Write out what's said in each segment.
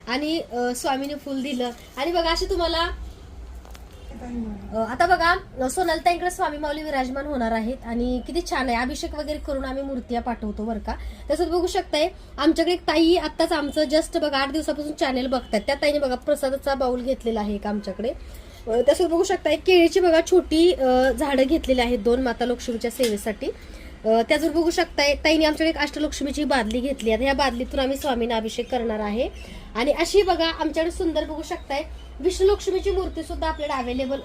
आणि स्वामीने फुल दिलं. आणि बघा अशी तुम्हाला आता बघा सोनालताईंकडे स्वामी माऊली विराजमान होणार आहेत आणि किती छान आहे. अभिषेक वगैरे करून आम्ही मूर्त्या पाठवतो बरं का. तसंच बघू शकताय आमच्याकडे एक ताई आत्ताच आमचं जस्ट बघा 8 दिवसापासून चॅनेल बघतात. त्या ताईने बघा प्रसादाचा बाऊल घेतलेला आहे एक आमच्याकडे. तसंच बघू शकताय केळीची बघा छोटी झाडं घेतलेली आहेत 2 माता लक्ष्मीच्या सेवेसाठी. त्याचवर बघू शकताय ताईने आमच्याकडे एक अष्टलक्ष्मीची बादली घेतली आहे. ह्या बादलीतून आम्ही स्वामींना अभिषेक करणार आहे. आणि अशी बघा आमच्याकडे सुंदर बघू शकताय विष्णू लक्ष्मीची मूर्ती सुद्धा आपल्याकडे अवेलेबल,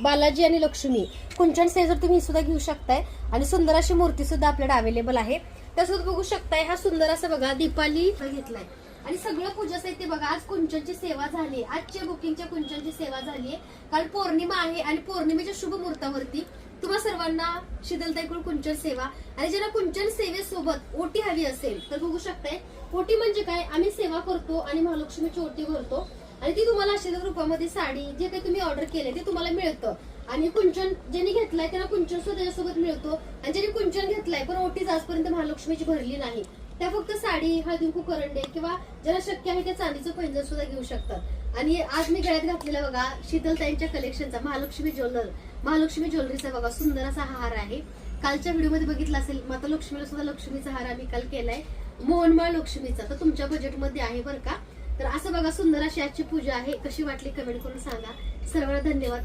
बालाजी आणि लक्ष्मी कुंचन सेजर तुम्ही सुद्धा घेऊ शकताय. आणि सुंदर अशी मूर्ती सुद्धा आपल्याकडे अवेलेबल आहे. त्यासोबत बघू शकताय हा सुंदर असा बघा दीपाली घेतलाय. आणि सगळं पूजा साहित्य बघा आज कुंचनची सेवा झाली, आजच्या बुकिंगच्या कुंचनची सेवा झाली आहे. कारण पौर्णिमा आहे आणि पौर्णिमेच्या शुभ मुहूर्तावरती तुम्हा सर्वांना शीतलताईकडून कुंचन सेवा. आणि ज्यांना कुंचन सेवेसोबत ओटी हवी असेल तर बघू शकताय. ओटी म्हणजे काय, आम्ही सेवा करतो आणि महालक्ष्मीची ओटी भरतो आणि ती तुम्हाला आशीर्वाद रूपामध्ये साडी जे काही तुम्ही ऑर्डर केले ते तुम्हाला मिळतं. आणि कुंचन ज्यांनी घेतलाय त्यांना कुंचन सुद्धा त्याच्यासोबत मिळतो. आणि ज्यांनी कुंचन घेतलाय पण ओटीच आजपर्यंत महालक्ष्मीची भरली नाही त्या फक्त साडी, हळदी कुंकू, करंडे किंवा ज्यांना शक्य आहे त्या चांदीचं पैंजण सुद्धा घेऊ शकतात. आणि आज मी गळ्यात घातलेला बघा शीतलताईंच्या कलेक्शनचा महालक्ष्मी ज्वेलरीचा बघा सुंदर असा हार आहे. कालच्या व्हिडिओमध्ये बघितला असेल माता लक्ष्मीला सुद्धा लक्ष्मीचा हार आम्ही काल केलाय मोहनमाळ लक्ष्मीचा. तर तुमच्या बजेटमध्ये आहे बरं का. तर असं बघा सुंदर अशी आजची पूजा आहे. कशी वाटली कमेंट करून सांगा. सर्वांना धन्यवाद.